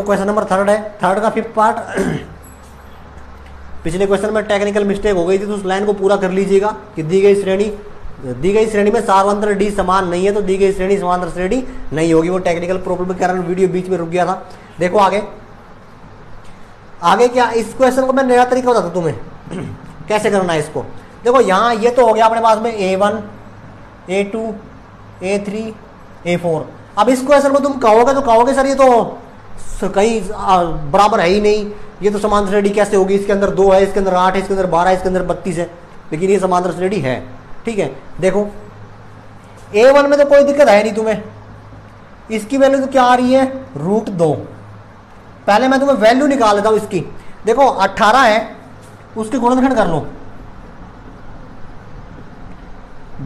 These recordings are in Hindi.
क्वेश्चन नंबर थर्ड है, थर्ड का फिफ्थ पार्ट। पिछले क्वेश्चन में टेक्निकल मिस्टेक हो गई थी, तो उस लाइन को पूरा कर लीजिएगा कि दी गई श्रेणी में सार्वंत्र डी समान नहीं है, तो दी गई श्रेणी समांतर श्रेणी नहीं होगी। वो टेक्निकल प्रॉब्लम के कारण वीडियो बीच में रुक गया था। देखो आगे आगे क्या, इस क्वेश्चन को मैं नया तरीका बताता हूं तुम्हें कैसे करना है इसको। देखो यहाँ ये तो हो गया अपने पास में A1 A2 A3 A4। अब इस क्वेश्चन में तुम कहोगे तो कहोगे सर ये तो कहीं बराबर है ही नहीं, ये तो समांतर श्रेणी कैसे होगी, इसके अंदर 2 है, इसके अंदर 8 है, इसके अंदर 12 है, इसके अंदर 32 है, लेकिन ये समांतर श्रेणी है। ठीक है, देखो A1 में तो कोई दिक्कत है नहीं तुम्हें, इसकी वैल्यू तो क्या आ रही है √2। पहले मैं तुम्हें वैल्यू निकाल लेता हूं इसकी। देखो 18 है, उसके गुणनखंड कर लो,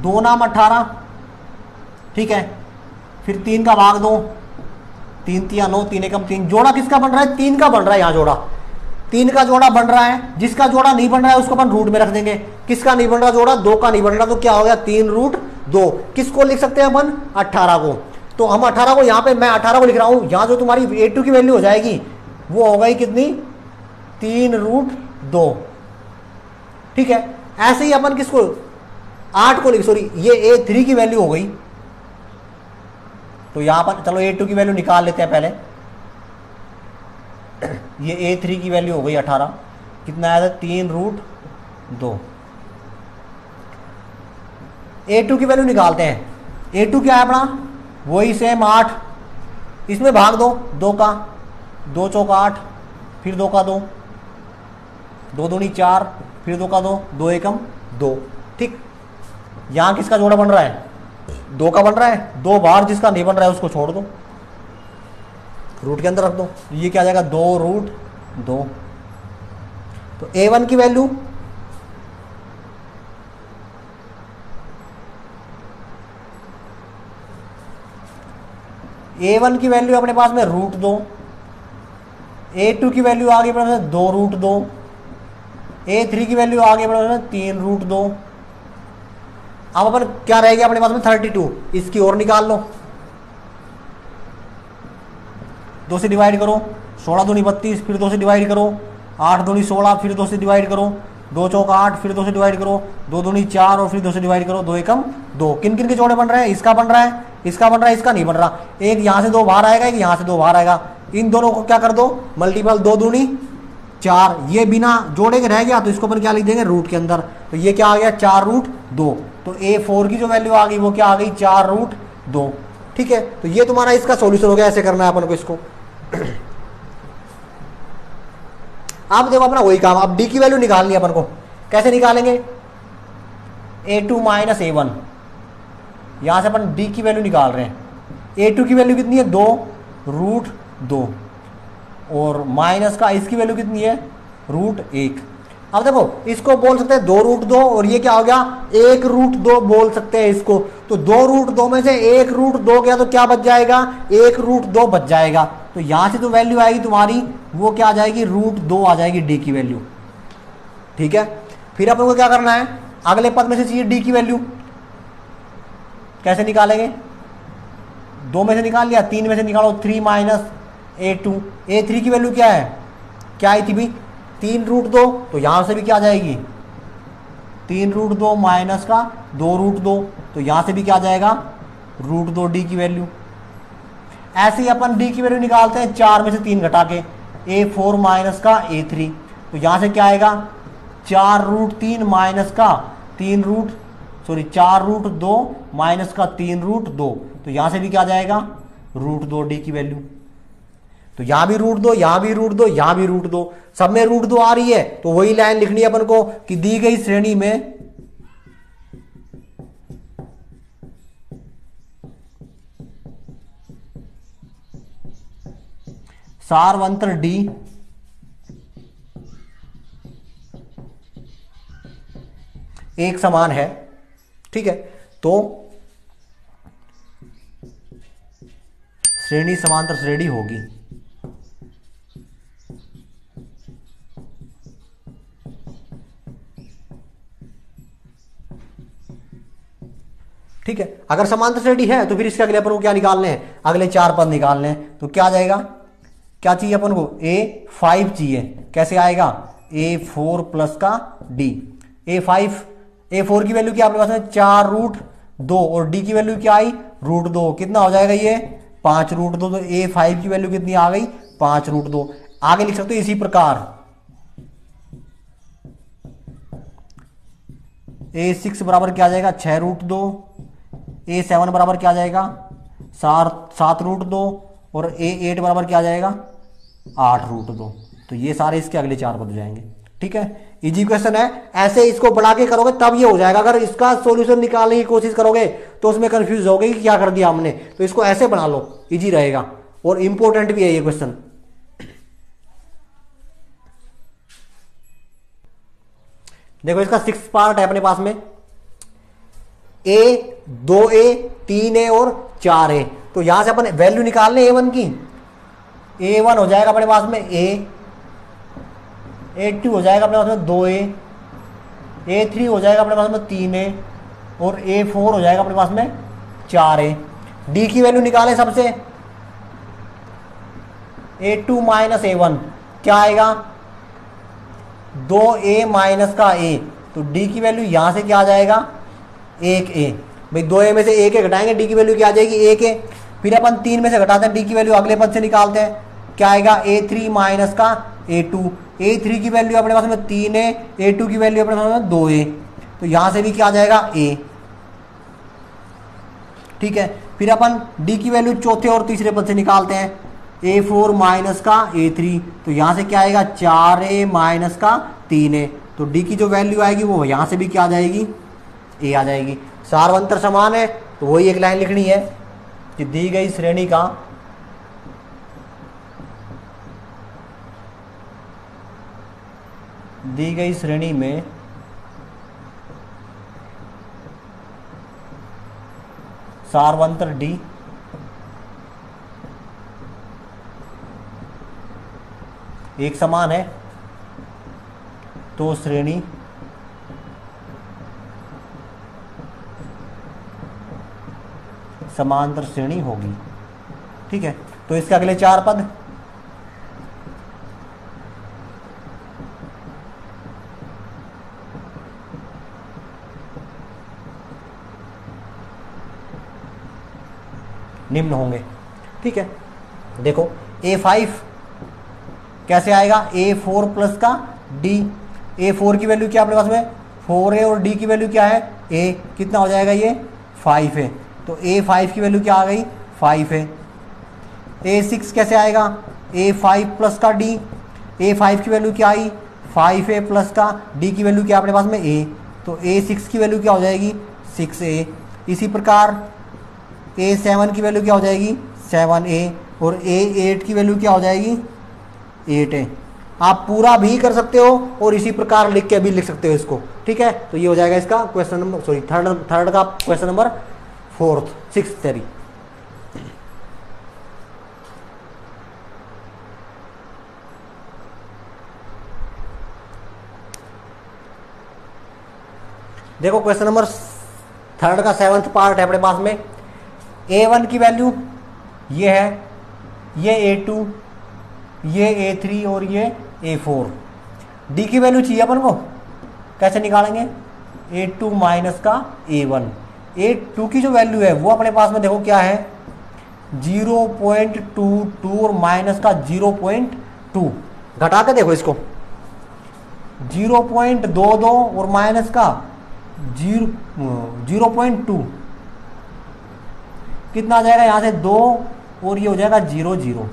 2 नाम 18, ठीक है, फिर 3 का भाग 2, 3 3 9, 3 एकम 3। जोड़ा किसका बन रहा है, 3 का बन रहा है। यहाँ जोड़ा 3 का जोड़ा बन रहा है, जिसका जोड़ा नहीं बन रहा है उसको अपन रूट में रख देंगे। किसका नहीं बन रहा जोड़ा, 2 का नहीं बन रहा, तो क्या हो गया 3√2। किसको लिख सकते हैं अपन, 18 को। तो हम 18 को यहाँ पे, मैं 18 को लिख रहा हूं, यहाँ जो तुम्हारी A2 की वैल्यू हो जाएगी वो हो गई कितनी, 3√2। ठीक है, ऐसे ही अपन किसको 8 को लिख, सॉरी ये A3 की वैल्यू हो गई, तो यहां पर चलो A2 की वैल्यू निकाल लेते हैं पहले। ये A3 की वैल्यू हो गई 18, कितना आया था 3√2। A2 की वैल्यू निकालते हैं। A2 क्या है अपना, वही सेम 8, इसमें भाग दो 2 का, 2 चौका 8, फिर 2 का 2, 2 दूनी 4, फिर 2 का 2, 2 एकम 2। ठीक, यहां किसका जोड़ा बन रहा है, 2 का बन रहा है, 2 बार जिसका नहीं बन रहा है उसको छोड़ दो, रूट के अंदर रख दो, ये क्या आ जाएगा 2√2। तो A1 की वैल्यू A1 की वैल्यू अपने पास में √2, A2 की वैल्यू आगे अपने पास 2√2, A3 की वैल्यू आगे अपने पास में 3√2। अब अपन क्या रहेगा अपने पास में 32, इसकी और निकाल लो, 2 से डिवाइड करो, 16 दूनी 32, फिर 2 से डिवाइड करो, 8 दूनी 16, फिर 2 से डिवाइड करो, 2 चौका 8, फिर 2 से डिवाइड करो, 2 दूनी 4 और फिर 2 से डिवाइड करो, 2 एकम 2। किन किन के जोड़े बन रहे हैं, इसका बन रहा है, इसका बन रहा है, इसका नहीं बन रहा। एक यहां से 2 बाहर आएगा, एक यहां से 2 बाहर आएगा, इन दोनों को क्या कर दो मल्टीपल, 2 दूनी 4, ये बिना जोड़े के रह गया तो इसको अपन क्या लिख देंगे रूट के अंदर, तो ये क्या आ गया 4√2। तो A4 की जो वैल्यू आ गई वो क्या आ गई 4√2। ठीक है, तो ये तुम्हारा इसका सॉल्यूशन हो गया। ऐसे करना है अपन को इसको। आप देखो अपना वही काम, अब D की वैल्यू निकालनी है अपन को। कैसे निकालेंगे, A2 - A1, यहां से अपन D की वैल्यू निकाल रहे हैं। A2 की वैल्यू कितनी है 2√2 और माइनस का इसकी वैल्यू कितनी है √1। अब देखो इसको बोल सकते हैं 2√2 और ये क्या हो गया 1√2 बोल सकते हैं इसको। तो 2√2 में से 1√2 गया तो क्या बच जाएगा 1√2 बच जाएगा। तो यहां से जो वैल्यू आएगी तुम्हारी वो क्या आ जाएगी √2 आ जाएगी D की वैल्यू। ठीक है, फिर अपन को क्या करना है, अगले पद में से चाहिए D की वैल्यू। कैसे निकालेंगे, 2 में से निकाल लिया, 3 में से निकालो 3 - A2। A3 की वैल्यू क्या है, क्या आई थी भाई 3√2, तो यहां से भी क्या आ जाएगी 3√2 माइनस का 2√2, तो यहां से भी क्या आ जाएगा √2 D की वैल्यू। ऐसे ही अपन D की वैल्यू निकालते हैं 4 में से 3 घटा के, A4 माइनस का A3, तो यहां से क्या आएगा 4√3 माइनस का 4√2 माइनस का 3√2, तो यहां से भी क्या आ जाएगा √2 D की वैल्यू। तो यहां भी √2, यहां भी √2, यहां भी √2, सब में √2 आ रही है। तो वही लाइन लिखनी है अपन को कि दी गई श्रेणी में सार्वंत्र D एक समान है। ठीक है, तो श्रेणी समांतर श्रेणी होगी। ठीक है, अगर समांतर श्रेणी है तो फिर इसके अगले अपन को क्या निकालने हैं, अगले 4 पद निकालने हैं। तो क्या आ जाएगा क्या चाहिए अपन को, A5 चाहिए। कैसे आएगा, A4 प्लस का D। A4 की वैल्यू क्या अपने पास में 4√2 और D की वैल्यू क्या आई √2। कितना हो जाएगा ये 5√2। तो A5 की वैल्यू कितनी आ गई 5√2। आगे लिख सकते हो इसी प्रकार A6 बराबर क्या आ जाएगा 6√2। A7 बराबर क्या आ जाएगा 7√2 और A8 बराबर क्या आ जाएगा 8√2। तो ये सारे इसके अगले 4 पद हो जाएंगे। ठीक है, इजी क्वेश्चन है। ऐसे इसको बढ़ा के करोगे तब ये हो जाएगा। अगर इसका सॉल्यूशन निकालने की कोशिश करोगे तो उसमें कंफ्यूज हो गई कि क्या कर दिया हमने। तो इसको ऐसे बना लो, इजी रहेगा और इंपॉर्टेंट भी है ये क्वेश्चन। देखो इसका 6 पार्ट है अपने पास में, A 2A 3A और 4A। तो यहां से अपन वैल्यू निकाल लें A1 की। A1 हो जाएगा अपने पास में A, A2 हो जाएगा अपने पास में 2A, A3 हो जाएगा अपने पास में 3A और A4 हो जाएगा अपने पास में 4A। D की वैल्यू निकालें सबसे, A2 माइनस A1 क्या आएगा 2A माइनस का A। तो D की वैल्यू यहां से क्या आ जाएगा 1A। भाई 2A में से 1A घटाएंगे D की वैल्यू क्या आ जाएगी 1A। फिर अपन 3 में से घटाते हैं D की वैल्यू अगले पद से निकालते हैं, क्या आएगा A3 माइनस का A2। A3 की वैल्यू अपने पास में 3A, A2 की वैल्यू अपने पास में 2A। तो यहां से भी क्या आ जाएगा A। ठीक है, फिर अपन D की वैल्यू चौथे और तीसरे पद से निकालते हैं, A4 माइनस का A3। तो यहां से क्या आएगा 4A माइनस का 3A। तो D की जो वैल्यू आएगी वो यहां से भी क्या आ जाएगी A आ जाएगी। सार्वंतर समान है तो वही एक लाइन लिखनी है कि दी गई श्रेणी का दी गई श्रेणी में सार्वंतर D एक समान है तो श्रेणी समांतर श्रेणी होगी। ठीक है, तो इसके अगले 4 पद, निम्न होंगे। ठीक है, देखो A5 कैसे आएगा A4 प्लस का D। A4 की वैल्यू क्या अपने पास में 4A और D की वैल्यू क्या है A। कितना हो जाएगा ये 5 है। तो A5 की वैल्यू क्या आ गई 5 है। A6 कैसे आएगा A5 प्लस का D। A5 की वैल्यू क्या आई 5A प्लस का D की वैल्यू क्या अपने पास में A। तो A6 की वैल्यू क्या हो जाएगी 6A। इसी प्रकार A7 की वैल्यू क्या हो जाएगी 7A और A8 की वैल्यू क्या हो जाएगी 8A। आप पूरा भी कर सकते हो और इसी प्रकार लिख के भी लिख सकते हो इसको। ठीक है, तो ये हो जाएगा इसका क्वेश्चन नंबर थर्ड का क्वेश्चन नंबर 6 सॉरी। देखो क्वेश्चन नंबर 3 का 7th पार्ट है अपने पास में। A1 की वैल्यू ये है, ये A2, ये A3 और ये A4। D की वैल्यू चाहिए अपन को, कैसे निकालेंगे A2 माइनस का A1। A2 की जो वैल्यू है वो अपने पास में देखो क्या है 0.22 और माइनस का 0.2। घटा के देखो इसको 0.22 और माइनस का 0.2 कितना आ जाएगा यहां से 2 और ये हो जाएगा 0.0।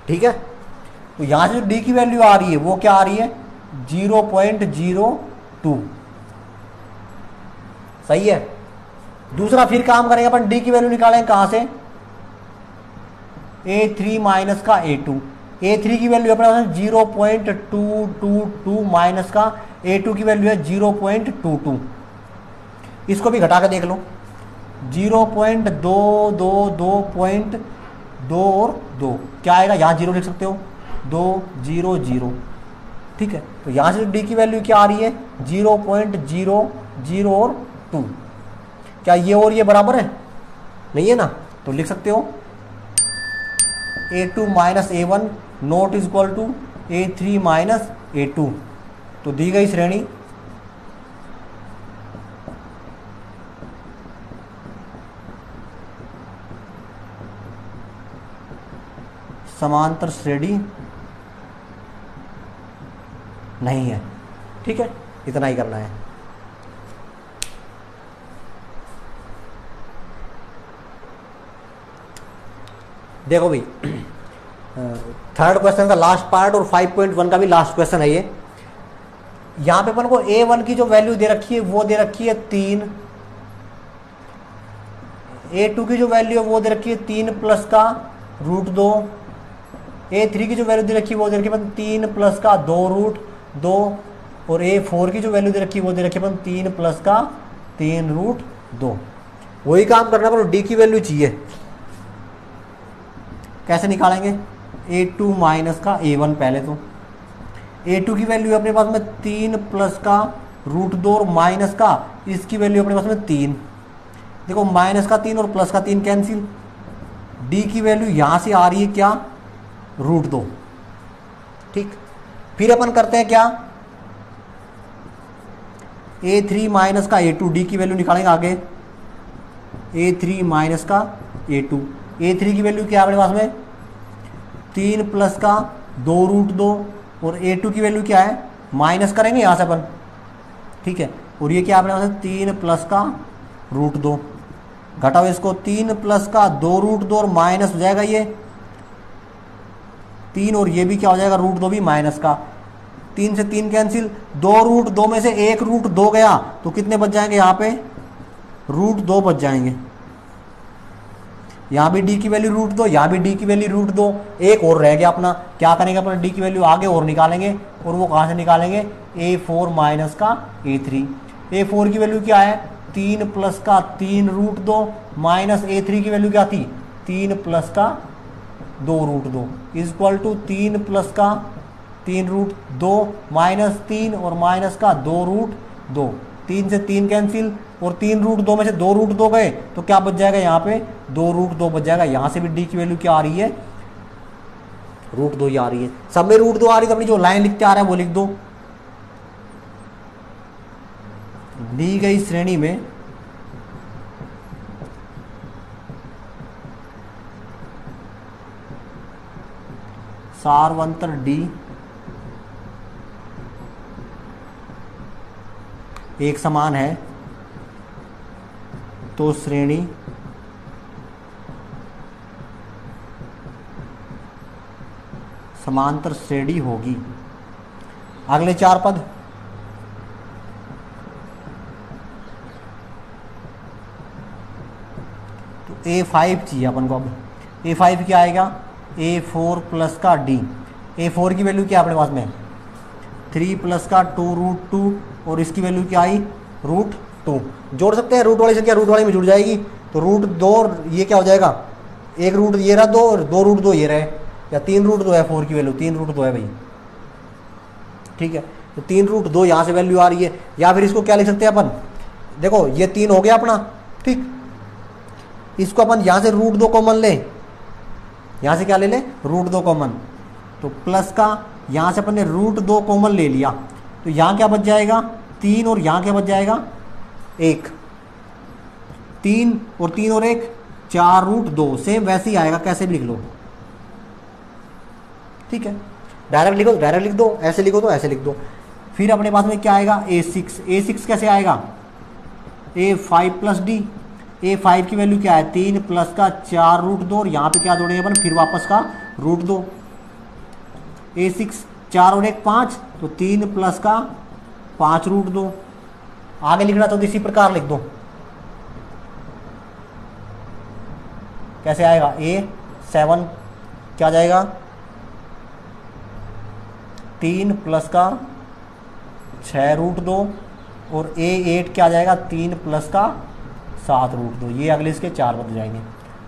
ठीक है, तो यहां से जो D की वैल्यू आ रही है वो क्या आ रही है 0.02। सही है। दूसरा फिर काम करेंगे अपन, D की वैल्यू निकालेंगे कहां से A3 माइनस का A2। A3 की वैल्यू अपने पास 0.222 माइनस का A2 की वैल्यू है 0.22। इसको भी घटा के देख लो 0.222.2 और 2 क्या आएगा, यहाँ 0 लिख सकते हो 200। ठीक है, तो यहाँ से D की वैल्यू क्या आ रही है 0.00 और 2। क्या ये और ये बराबर है, नहीं है ना, तो लिख सकते हो A2 minus A1 not is equal to A3 minus A2। तो दी गई श्रेणी समांतर श्रेणी नहीं है। ठीक है, इतना ही करना है। देखो भाई, थर्ड क्वेश्चन का लास्ट पार्ट और 5.1 का भी लास्ट क्वेश्चन है ये। यहां पे अपन को A1 की जो वैल्यू दे रखी है वो दे रखी है 3, A2 की जो वैल्यू है वो दे रखी है 3 प्लस का √2, A3 की जो वैल्यू दे रखी है वो दे रखी है 3 प्लस का 2√2, और A4 की जो वैल्यू दे रखी है वो दे रखी है 3 प्लस का 3√2। वही काम करना पर D की वैल्यू चाहिए। कैसे निकालेंगे? A2 माइनस का A1 पहले तो A2 की वैल्यू अपने पास में 3 प्लस का √2 और माइनस का इसकी वैल्यू अपने पास में 3। देखो माइनस का 3 और प्लस का 3 कैंसिल। D की वैल्यू यहां से आ रही है क्या? √2। ठीक, फिर अपन करते हैं क्या? A3 माइनस का A2, D की वैल्यू निकालेंगे आगे। A3 माइनस का A2, A3 की वैल्यू क्या है अपने पास में? 3 प्लस का 2√2, और A2 की वैल्यू क्या है? माइनस करेंगे यहाँ से अपन। ठीक है, और ये क्या अपने पास है? 3 प्लस का √2। घटाओ इसको, 3 प्लस का 2√2 और माइनस हो जाएगा ये 3, और ये भी क्या हो जाएगा? √2 भी माइनस का। 3 से 3 कैंसिल, 2√2 में से 1 √2 गया तो कितने बच जाएंगे? यहाँ पे √2 बच जाएंगे। यहाँ भी D की वैल्यू √2, यहाँ भी D की वैल्यू √2। एक और रह गया अपना, क्या करेंगे अपन? D की वैल्यू आगे और निकालेंगे, और वो कहाँ से निकालेंगे? A4 माइनस का A3। A4 की वैल्यू क्या है? 3 प्लस का 3√2 माइनस A3 की वैल्यू क्या थी? 3 प्लस का 2√2 इज इक्वल टू 3 प्लस का 3√2 माइनस 3 और माइनस का 2√2। 3 से 3 कैंसिल, और 3√2 में से 2√2 गए तो क्या बच जाएगा? यहाँ पे 2√2 बच जाएगा। यहाँ से भी D की वैल्यू क्या आ रही है? √2 ही आ रही है। सब में √2 आ रही है तो अपनी जो लाइन लिखते आ रहा है वो लिख दो। दी गई श्रेणी में सारवंतर D एक समान है तो श्रेणी समांतर श्रेणी होगी। अगले 4 पद, तो A5 चाहिए अपन को। अब A5 क्या आएगा? A4 प्लस का D। A4 की वैल्यू क्या अपने पास में? 3 प्लस का 2√2, और इसकी वैल्यू क्या आई? √2। जोड़ सकते हैं, रूट वाली संख्या रूट वाली में जुड़ जाएगी, तो √2 ये क्या हो जाएगा? एक रूट ये रहा 2 और 2√2 ये रहे, या 3√2 है 4 की वैल्यू, 3√2 है भाई। ठीक है, तो 3√2 यहाँ से वैल्यू आ रही है। या फिर इसको क्या लिख सकते हैं अपन? देखो ये 3 हो गया अपना। ठीक, इसको अपन यहाँ से √2 कॉमन ले, यहाँ से क्या ले लें? √2 कॉमन। तो प्लस का यहाँ से अपन ने √2 कॉमन ले लिया, तो यहाँ क्या बच जाएगा? 3, और यहाँ क्या बच जाएगा? 1। 3 और 3 और 1 4√2। सेम वैसे ही आएगा, कैसे भी लिख लो। ठीक है, डायरेक्ट लिखो तो डायरेक्ट लिख दो, ऐसे लिखो तो ऐसे लिख दो। फिर अपने पास में क्या आएगा? A6। A6 कैसे आएगा? A5 plus D। A5 की वैल्यू क्या है? 3 प्लस का 4√2, और यहाँ पे क्या जोड़ेंगे अपन? फिर वापस का √2। A6 4 और 1 5, तो 3 प्लस का 5√2। आगे लिखना तो इसी प्रकार लिख दो। कैसे आएगा? A7 क्या जाएगा? 3 प्लस का 6√2, और A8 क्या जाएगा? 3 प्लस का 7√2। ये अगले इसके 4 बदल जाएंगे।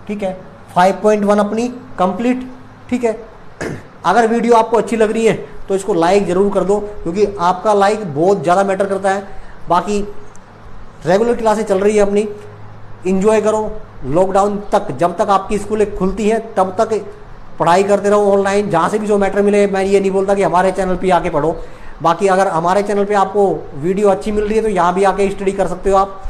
ठीक है, 5.1 अपनी कंप्लीट। ठीक है, अगर वीडियो आपको अच्छी लग रही है तो इसको लाइक ज़रूर कर दो, क्योंकि आपका लाइक बहुत ज़्यादा मैटर करता है। बाकी रेगुलर क्लासेस चल रही है अपनी, इंजॉय करो लॉकडाउन तक। जब तक आपकी स्कूलें खुलती हैं तब तक पढ़ाई करते रहो ऑनलाइन, जहाँ से भी जो मैटर मिले। मैं ये नहीं बोलता कि हमारे चैनल पे आके पढ़ो, बाकी अगर हमारे चैनल पे आपको वीडियो अच्छी मिल रही है तो यहाँ भी आके स्टडी कर सकते हो आप।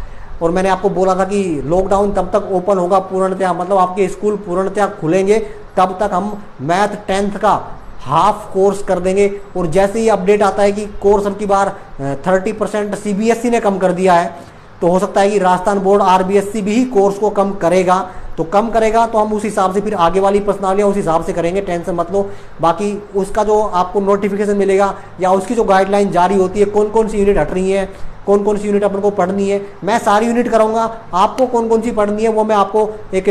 और मैंने आपको बोला था कि लॉकडाउन तब तक ओपन होगा पूर्णतया, मतलब आपके स्कूल पूर्णतया खुलेंगे, तब तक हम मैथ 10th का हाफ कोर्स कर देंगे। और जैसे ही अपडेट आता है कि कोर्स अब की बार 30% सीबीएसई ने कम कर दिया है, तो हो सकता है कि राजस्थान बोर्ड आरबीएसई भी कोर्स को कम करेगा। तो कम करेगा तो हम उस हिसाब से फिर आगे वाली प्रश्नावलियाँ उस हिसाब से करेंगे, टेंशन मत लो। बाकी उसका जो आपको नोटिफिकेशन मिलेगा या उसकी जो गाइडलाइन जारी होती है, कौन कौन सी यूनिट हट रही है, कौन कौन सी यूनिट अपन को पढ़नी है, मैं सारी यूनिट कराऊंगा। आपको कौन कौन सी पढ़नी है वो मैं आपको एक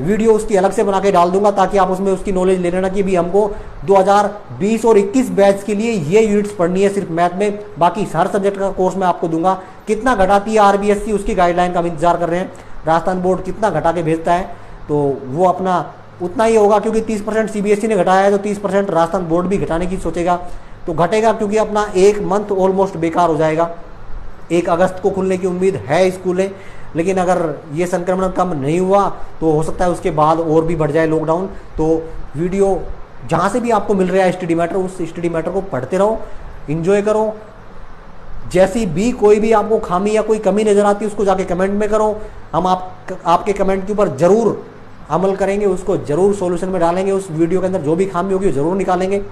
वीडियो उसकी अलग से बना के डाल दूंगा, ताकि आप उसमें उसकी नॉलेज ले लेना कि भी हमको 2020 और 21 बैच के लिए ये यूनिट्स पढ़नी है सिर्फ मैथ में। बाकी हर सब्जेक्ट का कोर्स मैं आपको दूंगा। कितना घटाती है आरबीएसई, उसकी गाइडलाइन का हम इंतजार कर रहे हैं। राजस्थान बोर्ड कितना घटा के भेजता है तो वो अपना उतना ही होगा, क्योंकि 30% सीबीएसई ने घटाया है तो 30% राजस्थान बोर्ड भी घटाने की सोचेगा, तो घटेगा, क्योंकि अपना एक मंथ ऑलमोस्ट बेकार हो जाएगा। 1 अगस्त को खुलने की उम्मीद है स्कूलें, लेकिन अगर ये संक्रमण कम नहीं हुआ तो हो सकता है उसके बाद और भी बढ़ जाए लॉकडाउन। तो वीडियो जहाँ से भी आपको मिल रहा है स्टडी मैटर, उस स्टडी मैटर को पढ़ते रहो, इन्जॉय करो। जैसी भी कोई भी आपको खामी या कोई कमी नज़र आती है उसको जाके कमेंट में करो, हम आपके कमेंट के ऊपर ज़रूर अमल करेंगे, उसको ज़रूर सॉल्यूशन में डालेंगे। उस वीडियो के अंदर जो भी खामी होगी वो ज़रूर निकालेंगे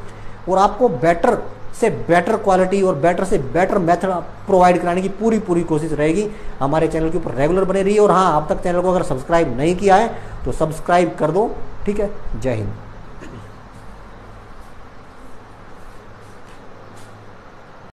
और आपको बेटर से बेटर क्वालिटी और बेटर से बेटर मेथड प्रोवाइड कराने की पूरी कोशिश रहेगी। हमारे चैनल के ऊपर रेगुलर बने रहिए। और हाँ, अब तक चैनल को अगर सब्सक्राइब नहीं किया है तो सब्सक्राइब कर दो, ठीक है। जय हिंद।